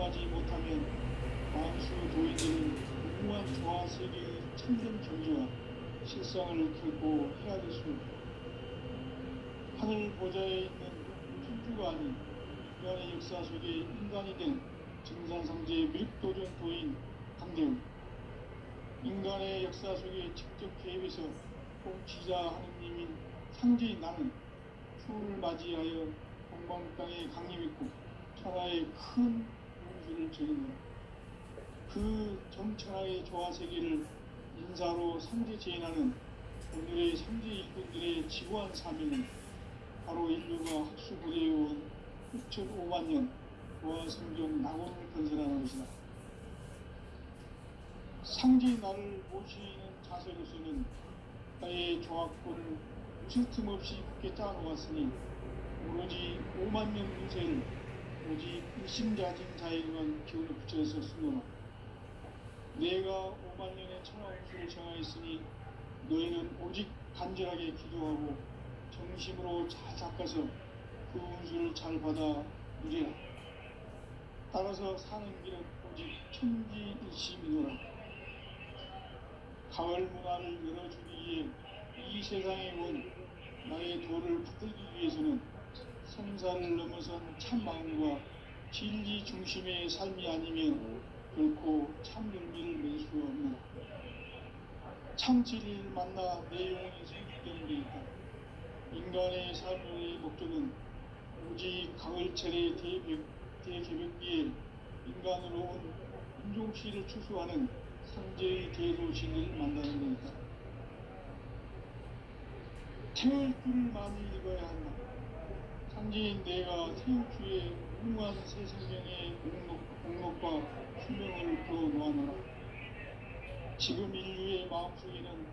인정하지 못하면 만수 도인들은 무궁한 조화 세계의 참된 경지와 실상을 결코 헤아릴 수 없다. 하늘 보좌에 있는 천주가 아닌 인간의 역사 속에 인간이 된 증산상제의 밀도전 도인 강대우, 인간의 역사 속에 직접 개입해서 통치자 하느님인 상제인 나는 추후를 맞이하여 동방 땅에 강림했고 천하의 큰 운수를 적이노라. 그 전천하의 조화세계를 인사로 상제 재현하는 오늘의 상제 일꾼들의 지구한 사명은 바로 인류가 학수고대해온 6,500만 년 조화성경 낙원을 건설하는 것이다. 상제의 나를 모시는 자세로서는 나의 조합권을 무슨 틈 없이 굳게 짜놓았으니 오로지 5만 년 운세를 오직 일심자진 자에게만 기운을 붙여서 쓰노라. 내가 5만 년의 천하 운수를 정하였으니 너희는 오직 간절하게 기도하고 정심으로 잘 닦아서 그 운수를 잘 받아 누리라. 따라서 사는 길은 오직 천지일심이노라. 가을 문화를 열어주기 위해 이 세상에 온 나의 도를 붙들기 위해서는 성사를 넘어선 참 마음과 진리 중심의 삶이 아니면 결코 참 열매를 낼 수 없는 참 진리를 만나 내 영혼이 성숙되는 데 있다. 인간의 삶의 목적은 오직 가을철의 대개벽기에 인간으로 온 인종시를 추수하는 상제의 대도신을 만나는 것이다. 태울 줄을 많이 읽어야 한다. 상제인 내가 태울 주의 무궁한 새 생명의 목록과 수명을 풀어놓아노라. 지금 인류의 마음속에는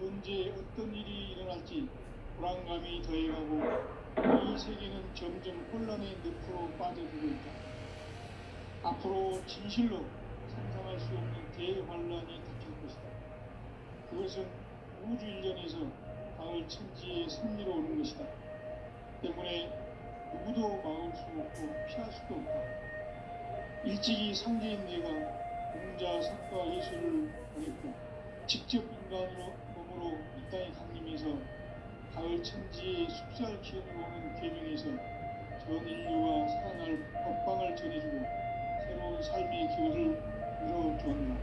언제 어떤 일이 일어날지 불안감이 더해가고 이 세계는 점점 혼란의 늪으로 빠져들고 있다. 앞으로 진실로 상상할 수 없는 대환란이 닥칠 것이다. 그것은 우주 일련에서 가을 천지의 승리로 오는 것이다. 때문에 누구도 막을 수 없고 피할 수도 없다. 일찍이 상제인 내가 공자, 석가, 예술을 보냈고 직접 인간으로 몸으로 이 땅에 강림해서 가을 천지의 숫살 기운으로 오는 계명에서 전 인류가 살아날 법방을 전해주고 새로운 삶의 기회를 열어주었노라.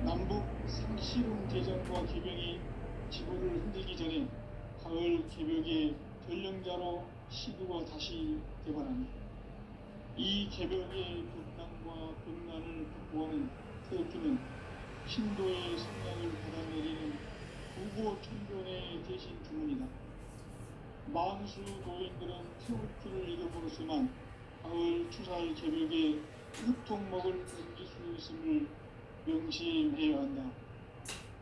남북 상시군 대전과 개병이 지구를 흔들기 전에 가을 개벽의 전령자로 시두가 다시 대발합니다. 이 개벽의 분당과 분난을 극복하는 태극기는 신도의 성량을 받아내리는 부고 천변의 대신 주문이다. 만수 도인들은 태울 줄을 잃어버렸지만 가을 추살 개벽에 육통목을 옮길 수 있음을 명심해야 한다.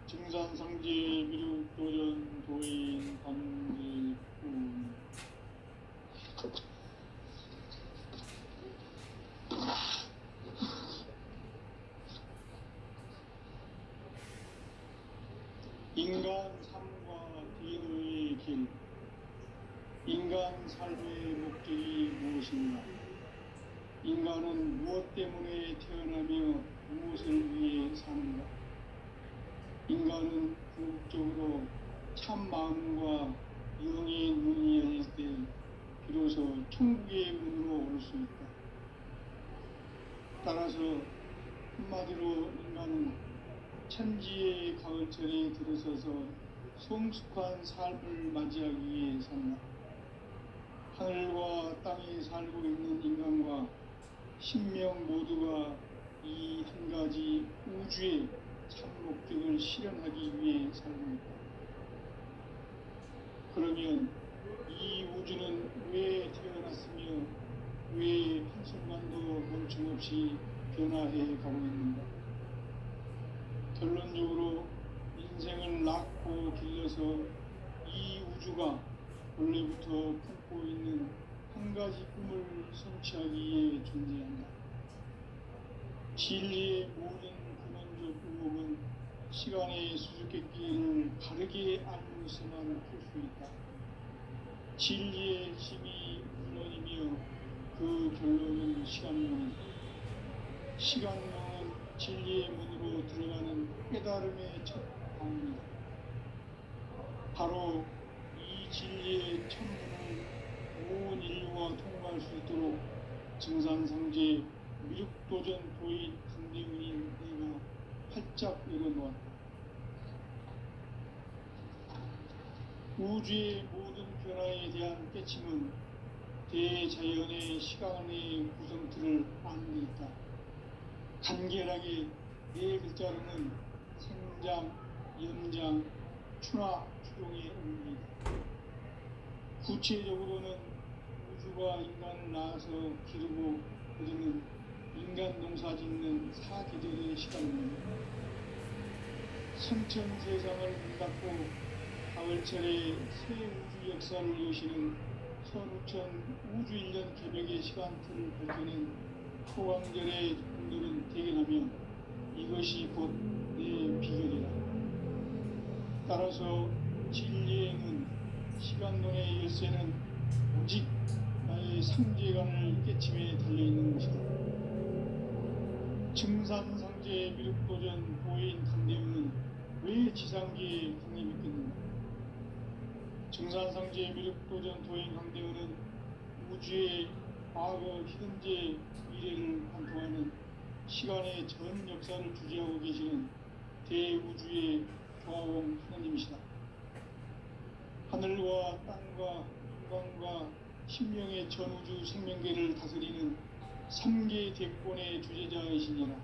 증산상제 미륵도전 도인 강제군 인간 삶과 디도의 길. 인간 삶의 목적이 무엇인가? 인간은 무엇 때문에 태어나며 무엇을 위해 사는가? 인간은 궁극적으로 참 마음과 영의 눈이 열릴 때 비로소 천국의 문으로 올 수 있다. 따라서 한마디로 인간은 천지의 가을철에 들어서서 성숙한 삶을 맞이하기 위해 산다. 하늘과 땅에 살고 있는 인간과 신명 모두가 이 한 가지 우주의 참 목적을 실현하기 위해 살고 있다. 그러면 이 우주는 왜 태어났으며 왜 한순간도 멈춤없이 변화해 가고 있는가? 결론적으로 인생을 낳고 길러서 이 우주가 원래부터 품고 있는 한 가지 꿈을 성취하기 위해 존재한다. 진리의 모든 근원적 의혹은 시간의 수수께끼를 바르게 알면서만 풀 수 있다. 진리의 힘이 근원이며 그 결론은 시간론이다. 시간론은 진리의 문으로 들어가는 깨달음의 첫 방문이다. 바로 이 진리의 천문을 온 인류가 통과할 수 있도록 증산상제 미륵도전 도인 강대훈인 내가 활짝 열어놓았다. 우주의 모든 변화에 대한 깨침은 대자연의 시간의 구성틀을 아는 데 있다. 간결하게 네 글자로는 생장, 연장, 추나 추동의 의미이다. 구체적으로는 우주가 인간을 낳아서 기르고 그리는 인간 농사 짓는 사계절의 시간입니다. 선천 세상을 문 닫고 가을철에 새 우주 역사를 여시는 선우천 우주 1년 개벽의 시간틀을 밝혀낸 소강절의 분들은 대견하며 이것이 곧 내 비결이다. 따라서 진리의 문, 시간론의 열쇠는 오직 나의 상제관을 깨침에 달려있는 것이다. 증산상제 미륵도전 보인 강대문은 왜 지상계에 강림했겠는가? 증산상제 미륵도전 도인 강대훈은 우주의 과거, 현재, 미래를 관통하는 시간의 전 역사를 주재하고 계시는 대우주의 조화원 하나님이시다. 하늘과 땅과 인간과 신명의 전우주 생명계를 다스리는 3계 대권의 주재자이시니라.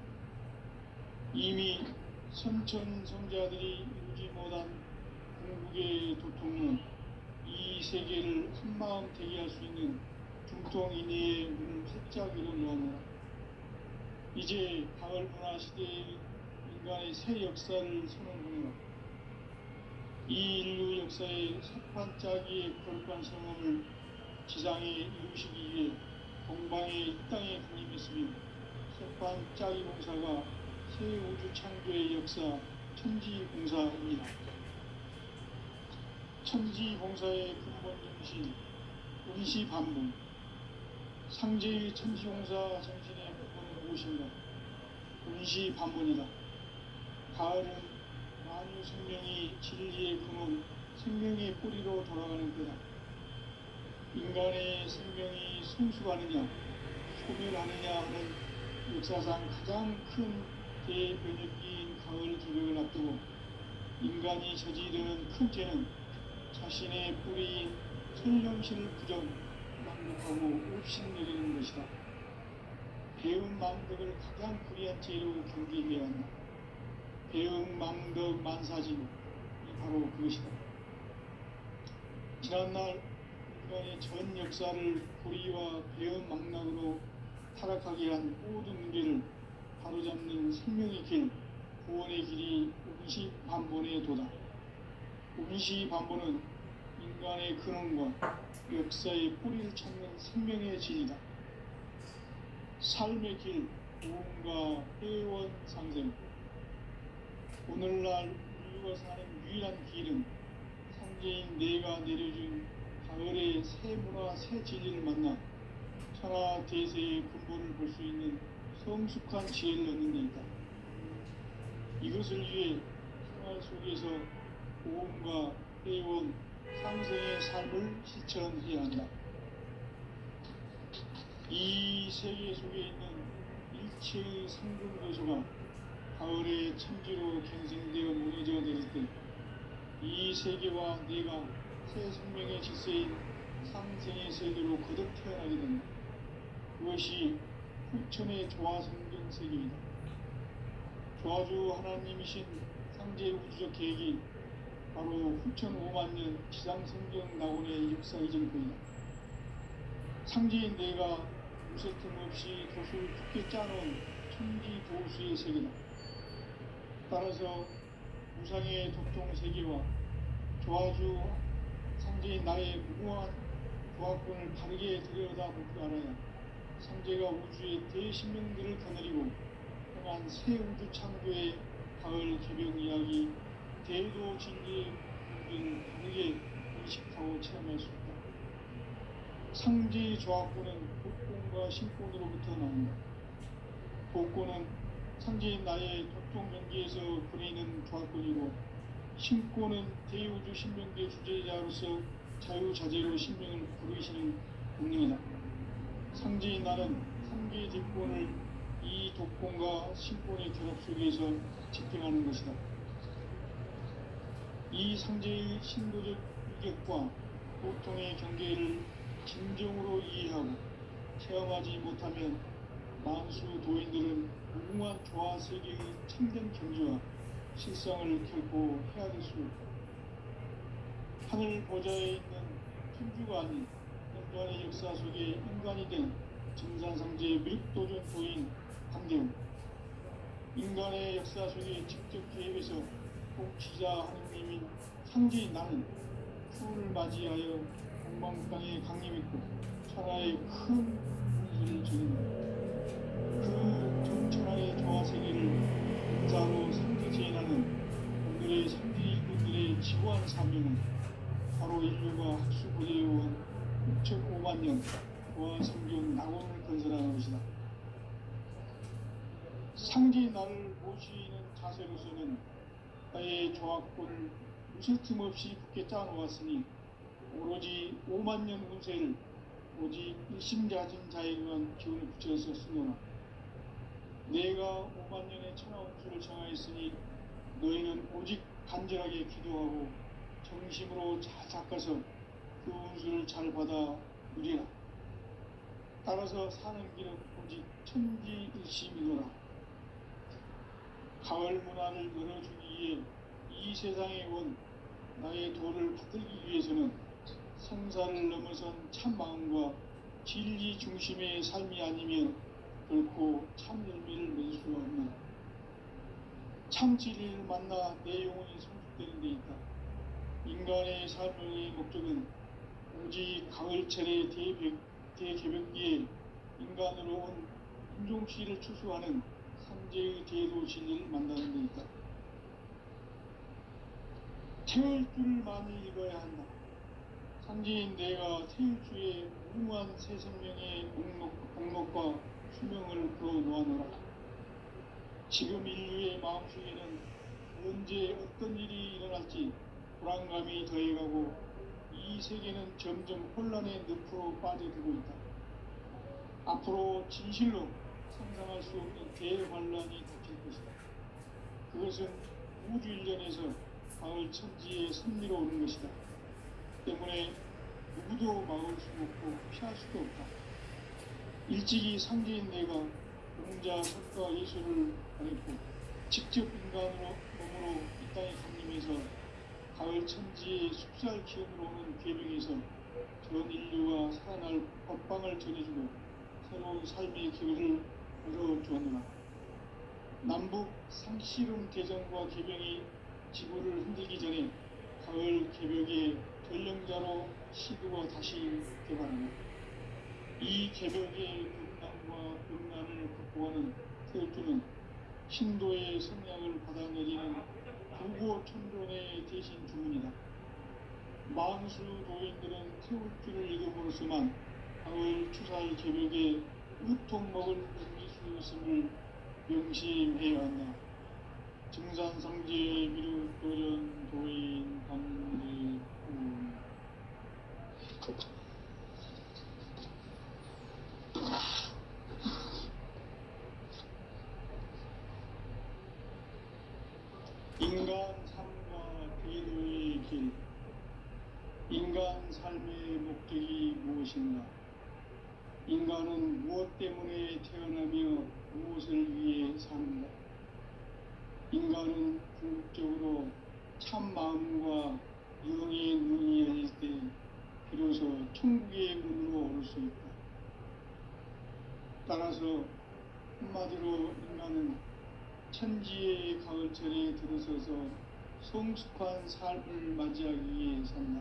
이미 선천성자들이 이루지 못한 궁극의 도통은 이 세계를 한마음 되게 할 수 있는 중통인해의 문을 활짝 열어놓았노라. 이제 가을 문화 시대의 인간의 새 역사를 선언하노라. 이 인류 역사의 첫 반짝이의 거룩한 성험을 지상에 이루시기 위해 동방의 이 땅에 강림했으며 첫 반짝이 공사가 새 우주 창조의 역사 천지공사입니다. 천지공사의 근본 정신 운시반분. 상제의 천지공사 정신의 근본은 무엇인가? 운시반분이다. 가을은 만유 생명이 진리의 근원, 생명의 뿌리로 돌아가는 때다. 인간의 생명이 성숙하느냐, 소멸하느냐 하는 역사상 가장 큰 대변혁기인 가을 개벽을 앞두고 인간이 저지르는 큰 죄는 자신의 뿌리인 천념신을 부정, 망독하고 옵신내리는 것이다. 배움 망덕을 가장 불의한 죄로 경계해야 한다. 배움 망덕 만사지이 바로 그것이다. 지난날 인간의 전 역사를 불의와 배움 망락으로 타락하게 한 모든 문제를 바로잡는 생명의 길, 구원의 길이 운시반본의 도다. 운시반본은 인간의 근원과 역사의 뿌리를 찾는 생명의 진리다. 삶의 길, 구원과 회원 상생. 오늘날 인류가 사는 유일한 길은 상제인 내가 내려준 가을의 새 문화, 새 진리를 만나 천하 대세의 근본을 볼 수 있는 성숙한 지혜를 얻는 데 있다. 이것을 위해 생활 속에서 보험과 회원, 상생의 삶을 실천해야 한다. 이 세계 속에 있는 일체의 상승 요소가 가을의 천지로 갱생되어 무너져 내릴 때 이 세계와 내가 새 생명의 질서인 상생의 세계로 거듭 태어나게 된다. 그것이 후천의 조화성경 세계이다. 조화주 하나님이신 상제 우주적 계획이 바로 후천 5만 년 지상성경 낙원의 역사 이전 거이다. 상제인 내가 무쇠 틈없이 도수를 굳게 짜놓은 천지 도수의 세계다. 따라서 무상의 도통 세계와 조화주 상제인 나의 무궁한 조화권을 바르게 들여다볼 줄 알아야 상제가 우주의 대신명들을 거느리고 행한 새 우주 창조의 가을 개벽 이야기 대도 진리의 의미를 다르게 인식하고 체험할 수 있다. 상제의 조화권은 복권과 신권으로부터 나온다. 복고는 상제인 나의 독종 경기에서 그리는 조합권이고, 신고는 대우주 신명계 주제자로서 자유자재로 신명을 부르시는 본능이다. 상제인 나는 상계 뒷권을 이 독권과 신권의 결합 속에서 집행하는 것이다. 이 상제의 신도적 위격과 보통의 경계를 진정으로 이해하고 체험하지 못하면 만수 도인들은 무궁한 조화 세계의 참된 경지와 실상을 결코 헤아릴 수 없다. 하늘 보좌에 있는 천주가 아닌 현존의 역사 속에 인간이 된 정산상제의 미륵도전 도인 강대웅, 인간의 역사 속에 직접 개입해서 통치자 하느님인 상제인 나는 추운을 맞이하여 동방땅에 강림했고 천하의 큰 분수를 지닌다. 그 전천하의 조화세계를 인자로 상제제인하는 오늘의 상제 일꾼들의 지구한 사명은 바로 인류가 학수고대해온 6,500만 년 조화 생존 낙원을 건설하는 것이다. 상제인 나를 모시는 자세로서는 나의 조합권을 무슨 틈 없이 굳게 짜놓았으니 오로지 5만 년 운세를 오직 일심자진 자에게만 기운을 붙여서 쓰노라. 내가 5만 년의 천하 운수를 정하였으니 너희는 오직 간절하게 기도하고 정심으로 잘 닦아서 그 운수를 잘 받아 누리라. 따라서 사는 길은 오직 천지일심이노라. 가을 문화를 열어주기 위해 이 세상에 온 나의 도를 받들기 위해서는 성사를 넘어선 참 마음과 진리 중심의 삶이 아니면 결코 참 열매를 맺을 수가 없는, 참 진리를 만나 내 영혼이 성숙되는 데 있다. 인간의 삶의 목적은 오직 가을철의 대개벽기에 인간으로 온 인종씨를 추수하는 상제의 대도 진리를 만나는 데 있다. 태울 줄을 많이 읽어야 한다. 상제인 내가 태울 주의 무궁한 새 생명의 목록과 수명을 풀어놓아노라. 지금 인류의 마음속에는 언제 어떤 일이 일어날지 불안감이 더해가고 이 세계는 점점 혼란의 늪으로 빠져들고 있다. 앞으로 진실로 상상할 수 없는 대환란이 닥칠 것이다. 그것은 우주 일련에서 가을 천지에 선미로 오는 것이다. 때문에 누구도 막을 수 없고 피할 수도 없다. 일찍이 상제인 내가 공자 석가 예수를 가르치고 직접 인간으로 몸으로 이 땅에 강림해서 가을 천지의 숲살 기운으로 오는 계명에서 전 인류가 살아날 법방을 전해주고 새로운 삶의 기회를 열어주었노라. 남북 상씨름 대전과 개병이 지구를 흔들기 전에 가을 개벽의 전령자로 시도가 다시 개발하며 이 개벽의 극난과 극난을 극복하는 태울주는 신도의 성량을 받아내리는 부고 천존의 대신 주문이다. 만수 도인들은 태울주를 읽음으로써만 가을 추살 개벽에 으통 먹을 음식 수 있음을 명심해야 한다. 증산상제 미륵도전 도인 강제훈. 인간 삶과 대도의 길. 인간 삶의 목적이 무엇인가? 인간은 무엇 때문에 태어나며 무엇을 위해 사는가? 인간은 궁극적으로 참 마음과 영의 눈이 열릴 때 비로소 천국의 문으로 오를 수 있다. 따라서 한마디로 인간은 천지의 가을철에 들어서서 성숙한 삶을 맞이하기 위해 산다.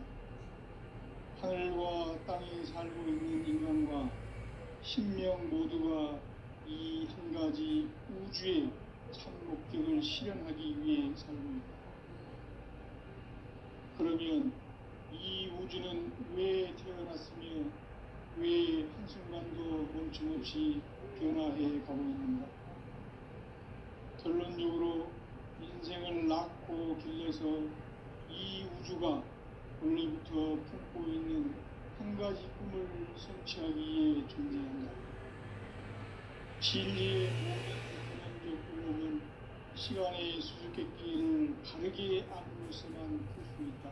하늘과 땅에 살고 있는 인간과 신명 모두가 이 한 가지 우주의 참 목적을 실현하기 위해 살고 있다. 그러면 이 우주는 왜 태어났으며 왜 한순간도 멈춤없이 변화해 가고 있는가? 결론적으로 인생을 낳고 길러서 이 우주가 원래부터 품고 있는 한 가지 꿈을 성취하기 위해 존재한다. 진리의 모든 근원적 꿈은 시간의 수수께끼를 바르게 안으로서만 풀 수 있다.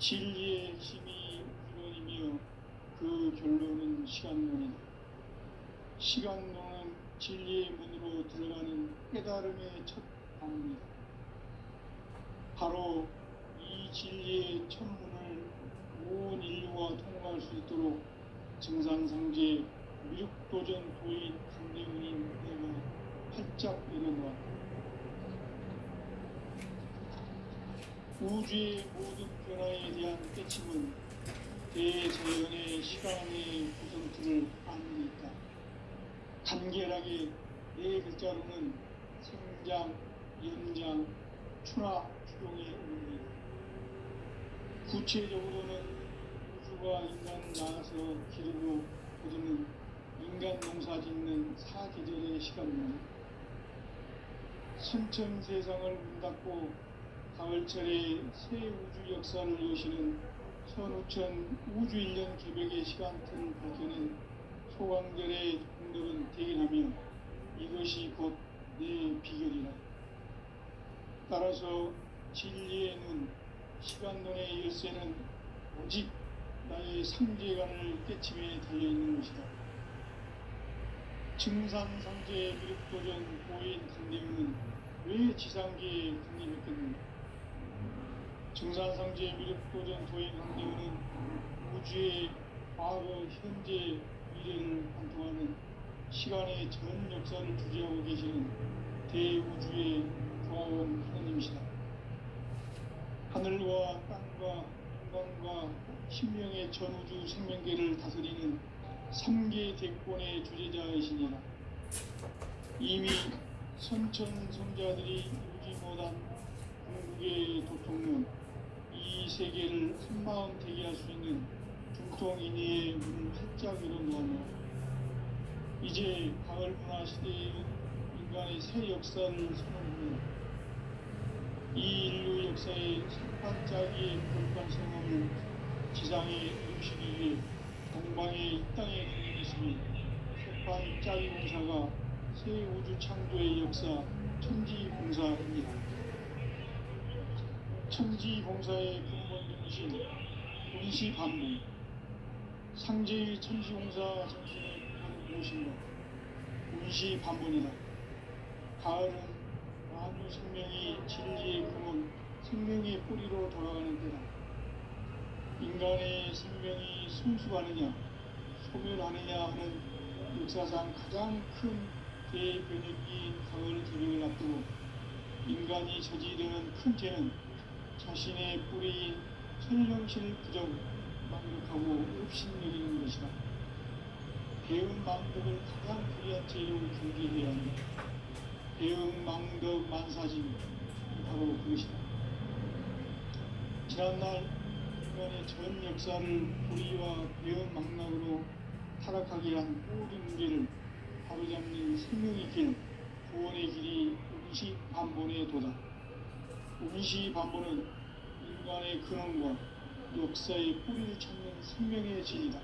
진리의 핵심이 우주론이며 그 결론은 시간론이다. 시간론은 진리의 문으로 들어가는 깨달음의 첫 방문이다. 바로 이 진리의 첫 문을 온 인류가 통과할 수 있도록 증산상제 미륵도전 도인 강대문인 내가 활짝 열어놓았다. 우주의 모든 변화에 대한 깨침은 대자연의 시간의 구성틀을 아는 데 있다. 간결하게 네 글자로는 생장, 연장, 추나 추동의 의미다. 구체적으로는 우주가 인간을 낳아서 기르고 거두는 인간 농사 짓는 사계절의 시간입니다. 선천 세상을 문 닫고 가을철에 새 우주 역사를 여시는 선우천 우주일년 개벽의 시간틀을 밝혀낸 소강절의 공덕은 대견하며 이것이 곧 내 비결이라. 따라서 진리의 눈, 시간론의 열쇠는 오직 나의 상제관을 깨침에 달려있는 것이다. 증산상제 미륵도전 고인 강대문은 왜 지상계에 강림했겠는가? 증산상제 미륵도전 도인 강대문은 우주의 과거, 현재, 미래를 관통하는 시간의 전 역사를 주재하고 계시는 대우주의 고아원 하느님이시다. 하늘과 땅과 인간과 신명의 전우주 생명계를 다스리는 3계 대권의 주재자이시니라. 이미 선천성자들이 이루지 못한 궁극의 도통론, 이 세계를 한마음 되게 할 수 있는 중통인의의 문을 활짝 열어놓으며 이제 가을 문화 시대의 인간의 새 역사를 선언하며 이 인류 역사의 석판짜기의 불판 성험을 지상에 이루시기 위해 동방의 이 땅에 강림했으니 석판짜기 공사가 새 우주 창조의 역사 천지봉사입니다. 천지봉사의 근본 정신 운시반복, 상제의 천지봉사 정신의 근본은 무엇인가? 운시반복이다. 가을은 만유 생명이 진리의 근원, 생명의 뿌리로 돌아가는 때다. 인간의 생명이 성숙하느냐, 소멸하느냐 하는 역사상 가장 큰 대변혁기인 가을 개벽을 앞두고 인간이 저지르는 큰 죄는 자신의 뿌리인 천령신을 부정, 망력하고 업신여기는 것이다. 배은 망덕을 가장 불리한 죄로 경계해야 한다. 배은 망덕 만사진, 바로 그것이다. 지난날 인간의 전 역사를 불의와 배은 망락으로 타락하게 한 모든 문제를 바로잡는 생명의 길, 구원의 길이 운시반본의 도다. 운시반본은 인간의 근원과 역사의 뿌리를 찾는 생명의 진이다.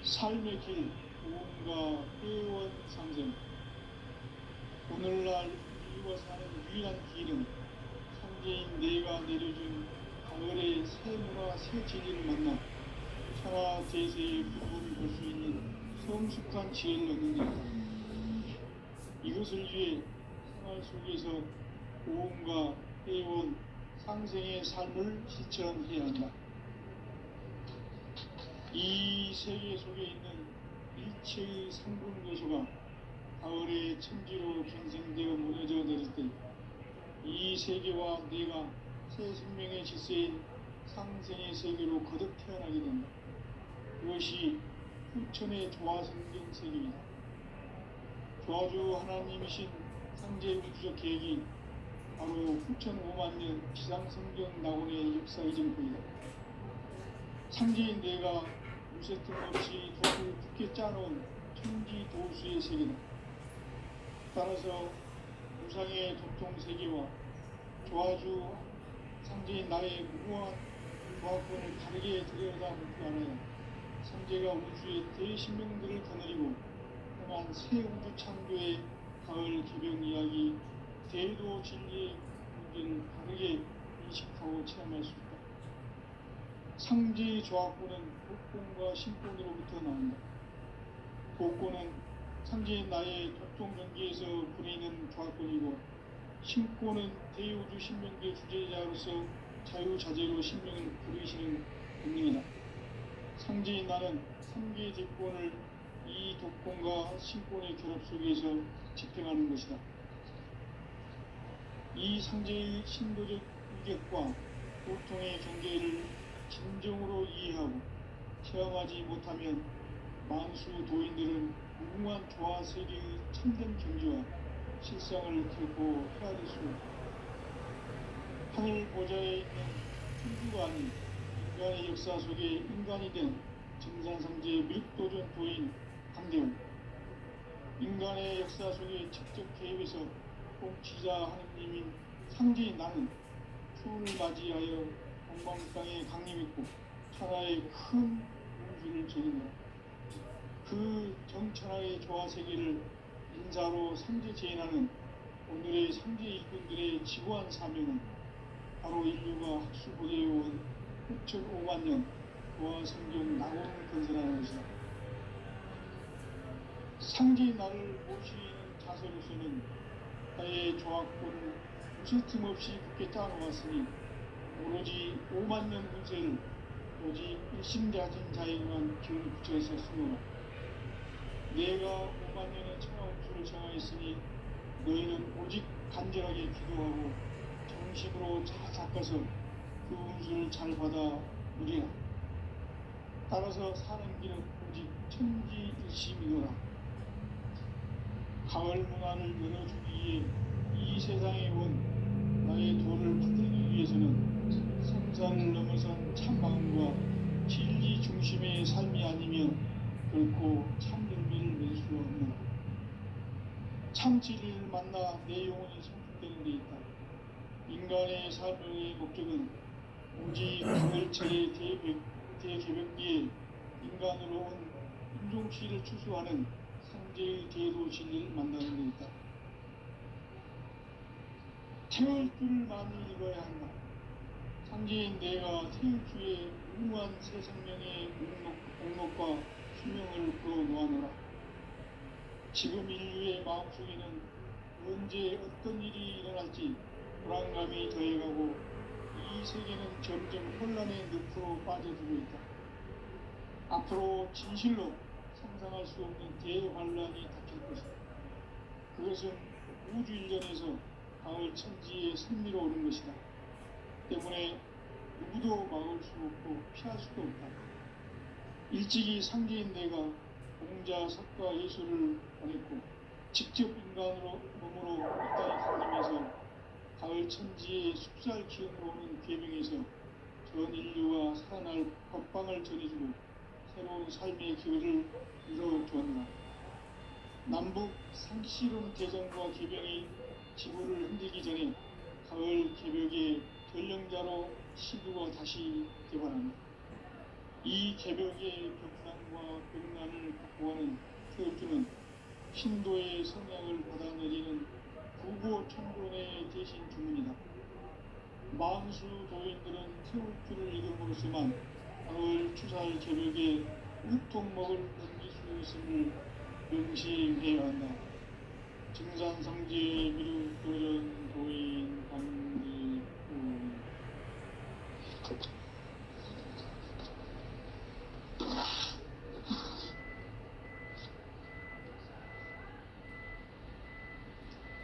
삶의 길, 구원과 회원 상생. 오늘날 인류가 사는 유일한 길은 상제인 내가 내려준 가을의 새 문화, 새 진리를 만나 천하 대세의 근본을 볼 수 있는 성숙한 지혜를 얻는 일이다. 이것을 위해 생활 속에서 고음과 회원, 상생의 삶을 실천해야 한다. 이 세계 속에 있는 일체의 상분교소가 가을의 천지로 갱생되어 무너져 내릴 때 이 세계와 내가 새 생명의 질서인 상생의 세계로 거듭 태어나게 된다. 그것이 후천의 조화성경 세계이다. 조화주 하나님이신 상제 우주적 계획이 바로 후천 5만 년 지상성경 낙원의 역사 이정표이다. 상제인 내가 무쇠 틈 없이 덕을 굳게 짜놓은 천지 도수의 세계다. 따라서 우상의 도통 세계와 조화주 상제인 나의 무고한 조합권을 다르게 들여다볼 줄 알아야 상제가 우주의 대신명들을 거느리고 행한 새 우주 창조의 가을 개병 이야기 대도 진리의 문제를 다르게 인식하고 체험할 수 있다. 상제의 조합권은 복권과 신권으로부터 나온다. 복권은 상제인 나의 도통 경계에서 부리는 조합권이고 신권은 대우주 신명계 주제자로서 자유자재로 신명을 부르시는 본능이다. 상제인 나는 3개의 대권을 이 독권과 신권의 결합 속에서 집행하는 것이다. 이 상제의 신도적 위격과 고통의 경계를 진정으로 이해하고 체험하지 못하면 만수 도인들은 무궁한 조화 세계의 참된 경지와 실상을 결코 헤아릴 수 없다. 하늘 보좌에 있는 천주가 아닌 인간의 역사 속에 인간이 된 증산상제의 멸도전 도인 강대원, 인간의 역사 속에 직접 개입해서 통치자 하느님인 상제인 나는 추운을 맞이하여 동방 땅에 강림했고 천하의 큰 운수를 전했노라. 그 정천하의 조화 세계를 인사로 상제 제인하는 오늘의 상제 일꾼들의 지구한 사명은 바로 인류가 학수보대해온 6,500만 년 조화 성경 낙원을 건설하는 것이다. 상제의 나를 모시는 자세로서는 나의 조합권을 무슨 틈없이 굳게 짜놓았으니 오로지 5만 년 운세를 오직 일심가진 자에게만 기운을 붙여서 쓰노라. 내가 5만 년의 천하운수를 정하였으니 너희는 오직 간절하게 기도하고 정식으로 잘 닦아서 그 운수를 잘 받아 누리라. 따라서 사는 길은 오직 천지일심이노라. 가을 문화를 열어주기 위해 이 세상에 온 나의 도를 받들기 위해서는 성산을 넘어선 참마음과 진리 중심의 삶이 아니면 결코 참 열매를 맺을 수 없노라. 참 진리를 만나 내 영혼이 성숙되는 데 있다. 인간의 삶의 목적은 오직 가을철의 대개벽기에 인간으로 온 인종치를 추수하는 상제의 대도 진리를 만나는 데 있다. 태울 줄을 많이 읽어야 한다. 상제인 내가 태울 주의 무궁한 새 생명의 목록과 수명을 풀어놓아노라. 지금 인류의 마음속에는 언제 어떤 일이 일어날지 불안감이 더해가고 이 세계는 점점 혼란의 늪으로 빠져들고 있다. 앞으로 진실로 상상할 수 없는 대환란이 닥칠 것이다. 그것은 우주 일전에서 가을 천지의 승리로 오는 것이다. 때문에 누구도 막을 수 없고 피할 수도 없다. 일찍이 상제인 내가 공자, 석가, 예수를 보냈고 직접 인간으로 몸으로 이 땅에 강림해서 가을 천지의 숲살 기운으로 오는 계명에서 전 인류가 살아날 법방을 전해주고 새로운 삶의 기회를 이뤄주었노라. 남북 상시론 대전과 개병이 지구를 흔들기 전에 가을 개벽의 전령자로 시두가 다시 개발한다. 이 개벽의 벽난과 벽난을 극복하는 태울주는 신도의 성향을 받아내리는 구보 천존의 대신 주문이다. 만수 도인들은 태울주를 이름으로서만 가을 추살 개벽에 우통먹을 넘길 수 있음을 명심해야 한다. 증산상제 미륵 도전 도인 강대우.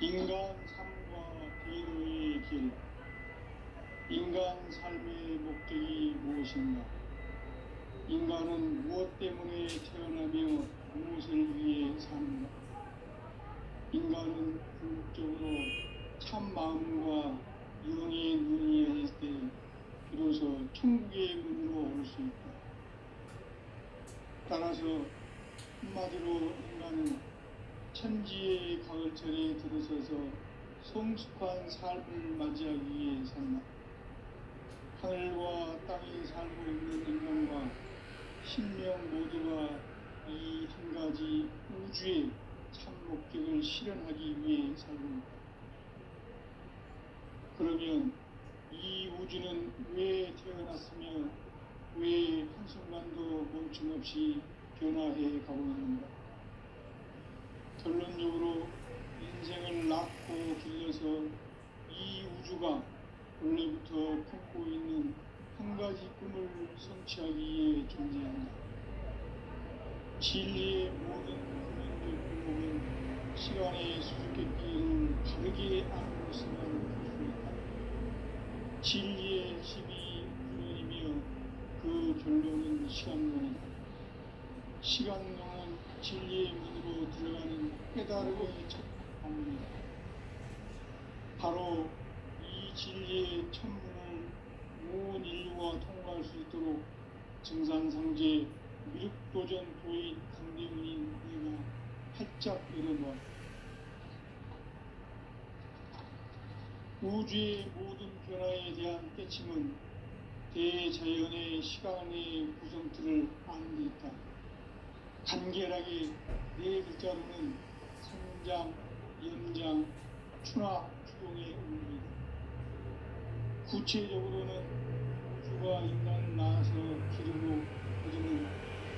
인간 삶과 대도의 길. 인간 삶의 목적이 무엇인가? 인간은 무엇 때문에 태어나며 무엇을 위해 사는가? 인간은 궁극적으로 참 마음과 영의 눈이 열릴 때 비로소 천국의 문으로 올 수 있다. 따라서 한마디로 인간은 천지의 가을철에 들어서서 성숙한 삶을 맞이하기 위해 산다. 하늘과 땅에 살고 있는 인간과 신명 모두가 이 한 가지 우주의 참 목적을 실현하기 위해 살고 있다. 그러면 이 우주는 왜 태어났으며 왜 한순간도 멈춤없이 변화해 가고 있는가? 결론적으로 인생을 낳고 길러서 이 우주가 원래부터 품고 있는 한 가지 꿈을 성취하기 위해 존재한다. 진리의 모든 근원적 궁극은 시간의 수수께끼를 바르게 알고서만 볼 수 있다. 진리의 핵심이 근원이며 그 결론은 시간론이다. 시간론은 진리의 문으로 들어가는 깨달음의 첫 방문이다. 바로 이 진리의 천문을 온 인류가 통과할 수 있도록 증산상제 미륵도전 도인 강대문인 내가 활짝 열어놓았다. 우주의 모든 변화에 대한 깨침은 대자연의 시간의 구성틀을 아는 데 있다. 간결하게 네 글자로는 성장, 연장, 추나 추동의 의미다. 구체적으로는 우주가 인간을 낳아서 기르고 거두는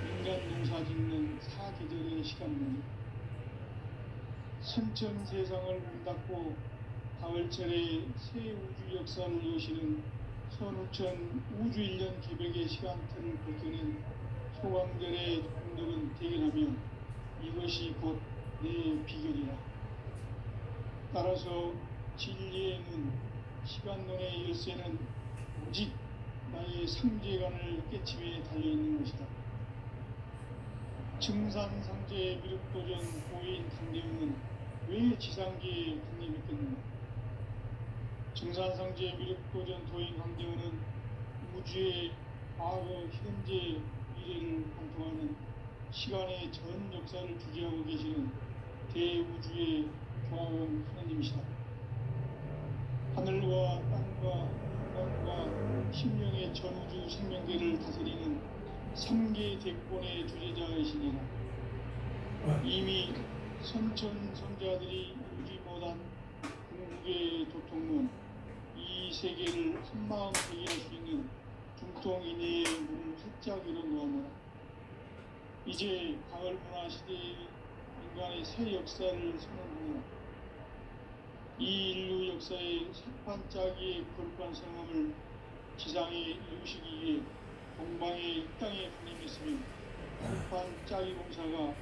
인간 농사 짓는 사계절의 시간입니다. 선천 세상을 문 닫고 가을철에 새 우주 역사를 여시는 선우천 우주 1년 개벽의 시간틀을 벗겨낸 소강절의 공덕은 대견하며 이것이 곧 내 비결이라. 따라서 진리의 문, 시간론의 열쇠는 오직 나의 상제관을 깨침에 달려있는 것이다. 증산상제 미륵도전 고인 강대웅은 왜 지상계에 강림했겠는가? 증산상제 미륵도전 도인 강대웅은 우주의 과거, 현재, 미래를 관통하는 시간의 전 역사를 주재하고 계시는 대우주의 종합원 하나님이시다. 하늘과 땅과 인간과 심령의 전우주 생명계를 다스리는 3개 대권의 주제자이시니라. 이미 선천성자들이 이루지 못한 궁극의 도통론, 이 세계를 한마음 해결할 수 있는 중통인의 문을 활짝 열어놓았노라. 이제 가을 문화 시대의 인간의 새 역사를 선언하노라. 이 인류 역사의 새판짜기의 거룩한 성함을 지상에 이루시기 위해 동방의 땅에 군림했으며 새판짜기 공사가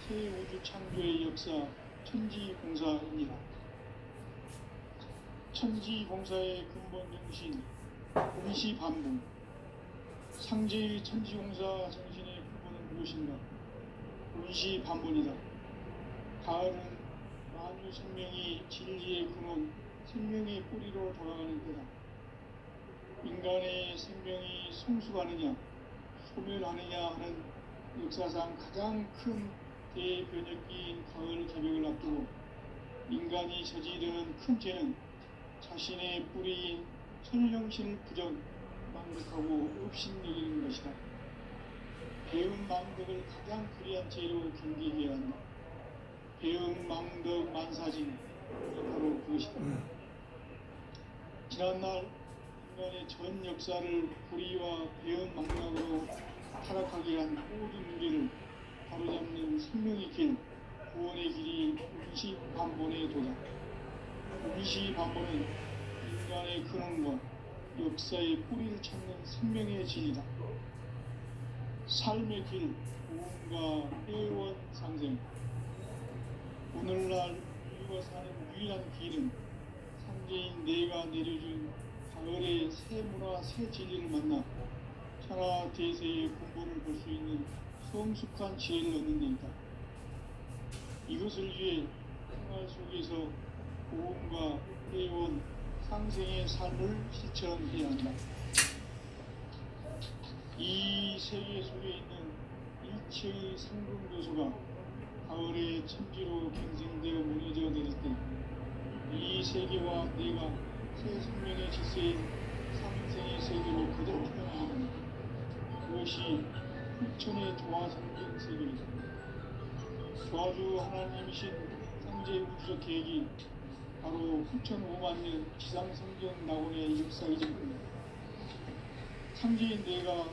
새 우주 창조의 역사 천지공사입니다. 천지공사의 근본 정신 공시반복. 상제의 천지공사 정신의 근본은 무엇인가? 공시반복이다. 가을은 만유 생명이 진리의 근원, 생명의 뿌리로 돌아가는 때다. 인간의 생명이 성숙하느냐, 소멸하느냐 하는 역사상 가장 큰 대변혁기인 가을 개벽을 앞두고 인간이 저지르는 큰 죄는 자신의 뿌리인 천령신을 부정, 망덕하고 업신여기는 것이다. 배움 망덕을 가장 불의한 죄로 경계해야 한다. 배움 망덕 만사진, 바로 그것이다. 지난날 인간의 전 역사를 불의와 배움 망덕으로 타락하게 한 모든 문제를 바로잡는 생명의 길, 구원의 길이 운시반본의 도다. 운시반본은 인간의 근원과 역사의 뿌리를 찾는 생명의 진이다. 삶의 길, 구원과 회원 상생. 오늘날 우리가 사는 유일한 길은 상제인 내가 내려준 가을의 새 문화, 새 진리를 만나 천하 대세의 근본을 볼 수 있는 성숙한 지혜를 얻는 데이다. 이것을 위해 생활 속에서 고음과 회원, 상생의 삶을 실천해야 한다. 이 세계 속에 있는 일체의 상금 교수가 가을의 천지로 갱생되어 무너져 내릴 때 이 세계와 내가 새 생명의 질서인 상생의 세계로 그대로 태어나게 됩니다. 그것이 후천의 조화 성경 세계입니다. 조화주 하나님이신 상제 우주적 계획이 바로 후천 5만 년 지상 성경 낙원의 역사이실 겁니다. 상제인 내가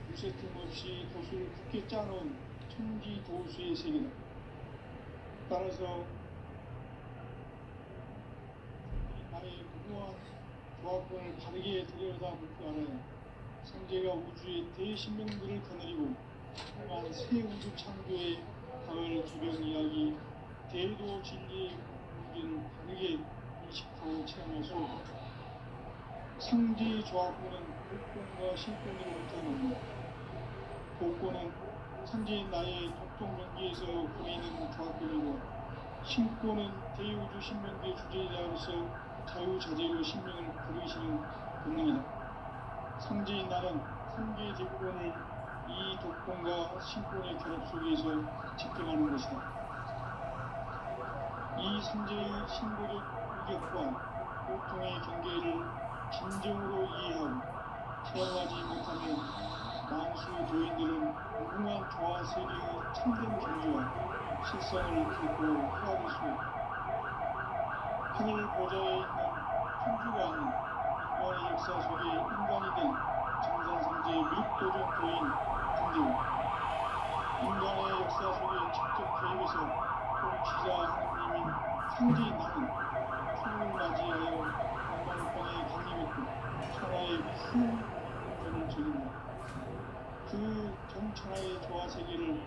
무쇠 틈 없이 도수를 굳게 짜놓은 천지 도수의 세계다. 따라서 나의 무궁한 조합권을 바르게 들여다볼 줄 알아야 성제가 우주의 대신명들을 거느리고 통한 새 우주 창조의 가을 주변 이야기 대도 진리의 공기를 바르게 인식하고 체험할 수 없다. 상제 조합권은 복권과 신권으로부터 나옵니다. 복권은 상제인 나의 독동 경기에서 보이는 조합권이고 신권은 대우주 신명계 주제자로서 자유자재로 신명을 부르시는 본능이다. 상제인 나는 상계 대권을 이 독권과 신권의 결합 속에서 집행하는 것이다. 이 상제의 신고적 의격과 고통의 경계를 진정으로 이해하고 체험하지 못하면 만수 도인들은 무궁한 조화 세계의 참된 경지와 실상을 결코 헤아릴 수 없다. 하늘 보좌에 있는 천주가 아닌 인간의 역사 속에 인간이 된 정산상제의 밀도적 도인 상제고 인간의 역사 속에 직접 개입해서 통치자 하나님인 상제인 나는春을 맞이하여 만방방에 강림했고 천하의 큰 공전을 전한다. 그 전천하의 조화 세계를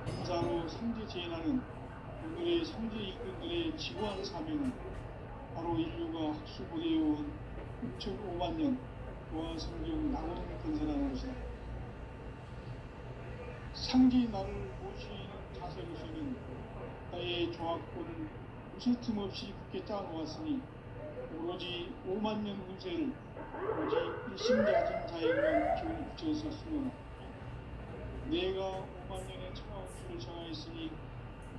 인사로 상제 제인하는 오늘의 상제 일꾼들의 지구한 사명은 바로 인류가 학수고대해온 6,5만 년 조화 성경 낙원을 건설하는 것이다. 상제인 나를 모시는 자세로서는 나의 조합권을 무쇠 틈 없이 굳게 짜놓았으니 오로지 5만 년 운세를 오직 일심자진 자에게만 기운을 붙여서 쓰노라. 내가 5만 년의 천하 운수를 정하였으니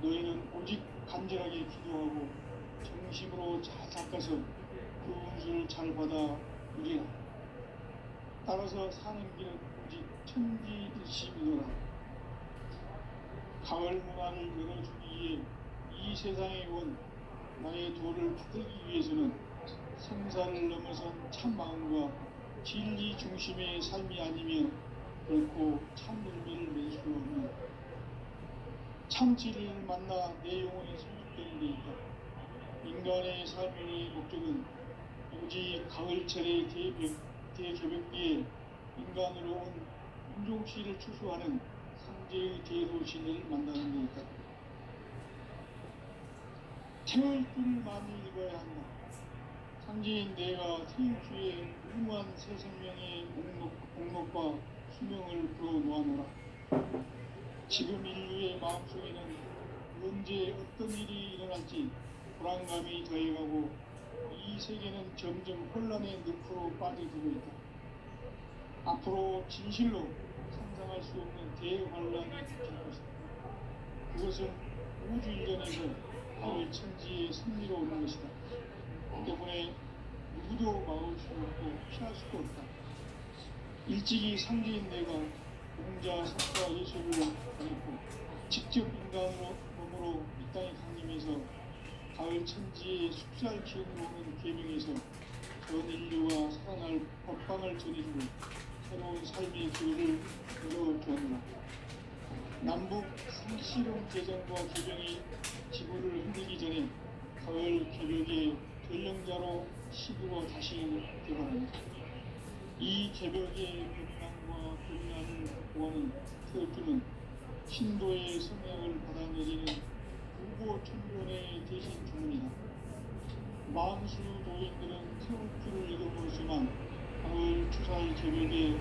너희는 오직 간절하게 기도하고 정심으로 잘 닦아서 그 운수를 잘 받아 누리라. 따라서 사는 길은 오직 천지일심이노라. 가을 문화를 열어주기 위해 이 세상에 온 나의 도를 받들기 위해서는 성사를 넘어선 참 마음과 진리 중심의 삶이 아니면 결코 참 열매를 맺을 수 없는 참 진리를 만나 내 영혼이 성숙되는 데 있다. 인간의 삶의 목적은 오직 가을철의 대개벽기에 인간으로 온 윤종씨를 추수하는 상제의 대도 진리를 만나는 데 있다. 태울 줄을 많이 읽어야 한다. 상제인 내가 태일주의 무궁한 새 생명의 목록과 수명을 풀어 놓아노라. 지금 인류의 마음속에는 언제 어떤 일이 일어날지 불안감이 더해가고 이 세계는 점점 혼란의 늪으로 빠져들고 있다. 앞으로 진실로 상상할 수 없는 대환란이 닥칠 것이다. 그것은 우주 일전에서 가을 천지의 승리로 오는 것이다. 때문에 누구도 막을 수 없고 피할 수도 없다. 일찍이 상제인 내가 공자, 석가, 예수를 가졌고 직접 인간으로 몸으로 이 땅에 강림해서 가을 천지의 숲살 기운으로 오는 계명에서 전 인류가 살아날 법방을 전해주고 새로운 삶의 길을 열어주었노라. 남북 상시론 개정과 개정이 지구를 흔들기 전에 가을 개벽의 전령자로 시구가 다시 되어갑니다. 이 개벽의 변난과 변난을 보하는 태극기는 신도의 성향을 받아내리는 구보 천변의 대신 주문이다. 만수 도인들은 태울 줄을 읽어보지만 가을 추살 개벽에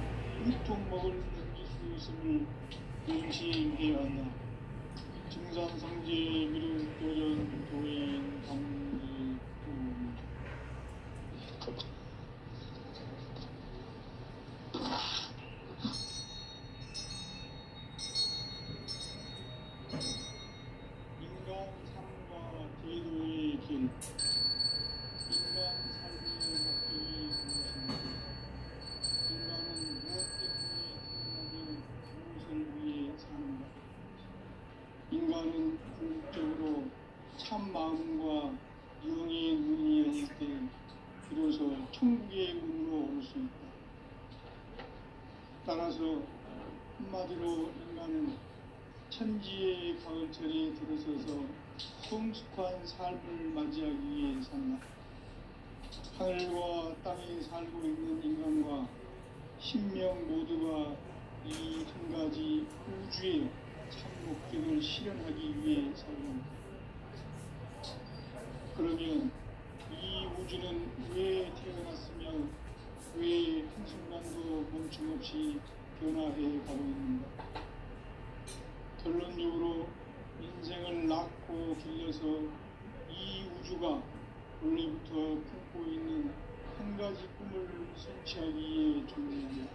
유통 먹을 넘길 수 있음을 명시해야 한다. 증산상제 미륵 도전 도인 강리 인간은 궁극적으로 참 마음과 영의 눈이 열릴 때 비로소 천국의 문으로 올 수 있다. 따라서 한마디로 인간은 천지의 가을철에 들어서서 성숙한 삶을 맞이하기 위해 산다. 하늘과 땅에 살고 있는 인간과 신명 모두가 이 한 가지 우주의 참 목적을 실현하기 위해 살고 있다. 그러면 이 우주는 왜 태어났으며 왜 한순간도 멈춤없이 변화해 가고 있는가? 결론적으로 인생을 낳고 길러서 이 우주가 원래부터 품고 있는 한 가지 꿈을 성취하기 위해 존재한다.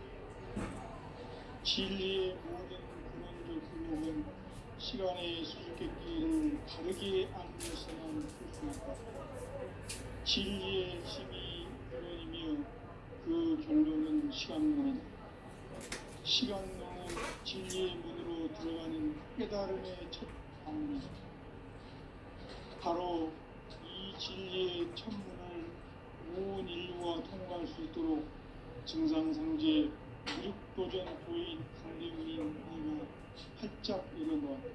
진리의 모든 근원적 근목은 시간의 수수께끼를 바르게 알면서만 풀 수 있다. 진리의 힘이 근원이며 그 결론은 시간론이다. 시간론은 진리의 문으로 들어가는 깨달음의 첫 방문이다. 바로 이 진리의 첫 문을 온 인류가 통과할 수 있도록 증상상제 무력도전 도인 강대문인 이가 활짝 열어놓았다.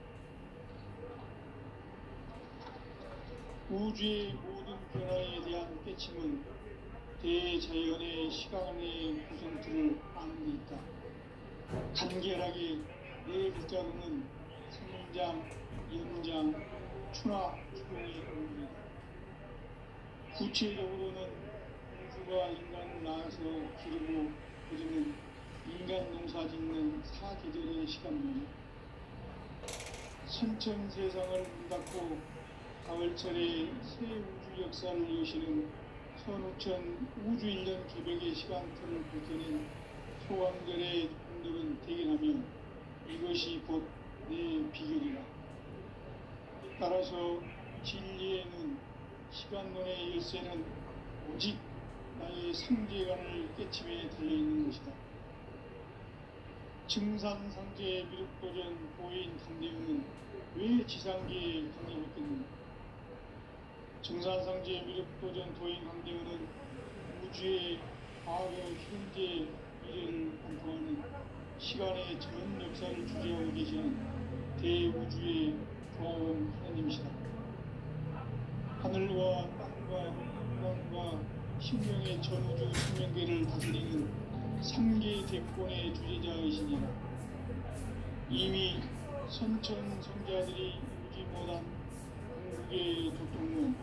우주의 모든 변화에 대한 깨침은 대자연의 시간의 구성틀을 아는 데 있다. 간결하게 네 글자로는 성장, 연장, 추나 추동의 의미이다. 구체적으로는 우주가 인간을 낳아서 기르고 그리는 인간 농사 짓는 사계절의 시간론이다. 선천 세상을 문 닫고 가을철에 새 우주 역사를 여시는 선우천 우주 1년 개벽의 시간틀을 밝혀낸 소강절의 공덕은 대견하며 이것이 곧 내 비결이라. 따라서 진리에는 시간론의 열쇠는 오직 나의 상제관을 깨침에 달려있는 것이다. 증산상제 미륵도전 보인 강대우는 왜 지상계에 강림했겠는가? 증산상제 미륵도전 도인 강대우는 우주의 과거, 현재, 미래를 관통하는 시간의 전 역사를 주재하고 계시는 대우주의 고아원 하나님이시다. 하늘과 땅과 인간과 신명의 전우주 생명계를 다스리는 3계 대권의 주제자이시니라. 이미 선천 성자들이 이루지 못한 궁극의 도통은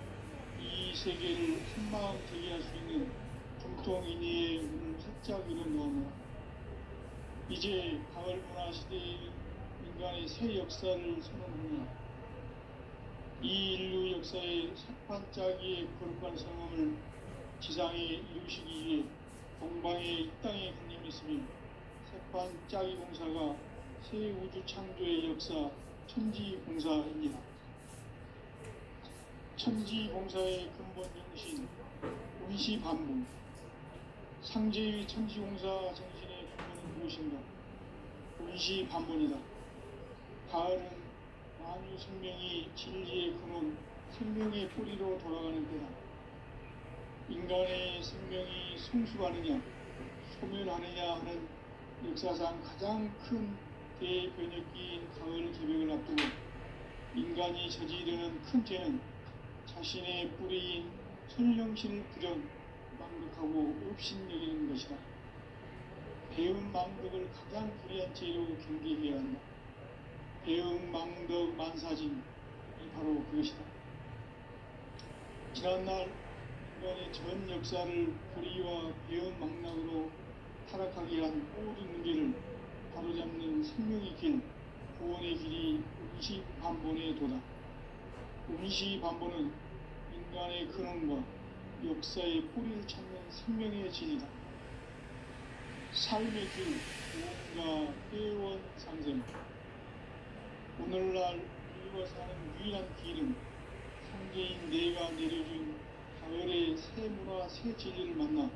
이 세계를 한마음 되게 할 수 있는 중통인의의 문을 활짝 열어놓으며 이제 가을 문화 시대의 인간의 새 역사를 선언하며 이 인류 역사의 삭반짜기의 거룩한 성험을 지상에 이루시기 위해 동방의 이 땅에 강림했으며 삭반짜기 공사가 새 우주 창조의 역사 천지공사입니다. 천지공사의 근본 정신 운시반복. 상제의 천지공사 정신의 근본은 무엇인가? 운시반복이다. 가을은 만유 생명이 진리의 근원, 생명의 뿌리로 돌아가는 때다. 인간의 생명이 성숙하느냐, 소멸하느냐 하는 역사상 가장 큰 대변혁기인 가을 개벽을 앞두고 인간이 저지르는 큰 죄는 자신의 뿌리인 천령신을 부정, 망덕하고 업신여기는 것이다. 배운 망덕을 가장 불의한 죄로 경계해야 한다. 배응 망덕 만사짐이 바로 그것이다. 지난날 인간의 전 역사를 불의와 배응 망락으로 타락하게 한 모든 문제를 바로잡는 생명의 길, 구원의 길이 운시반본의 도다. 운시반본은 인간의 근원과 역사의 뿌리를 찾는 생명의 진이다. 삶의 길, 무언가 회원 상생. 오늘날 우리가 사는 유일한 길은 상제인 내가 내려준 가을의 새 문화, 새 진리를 만나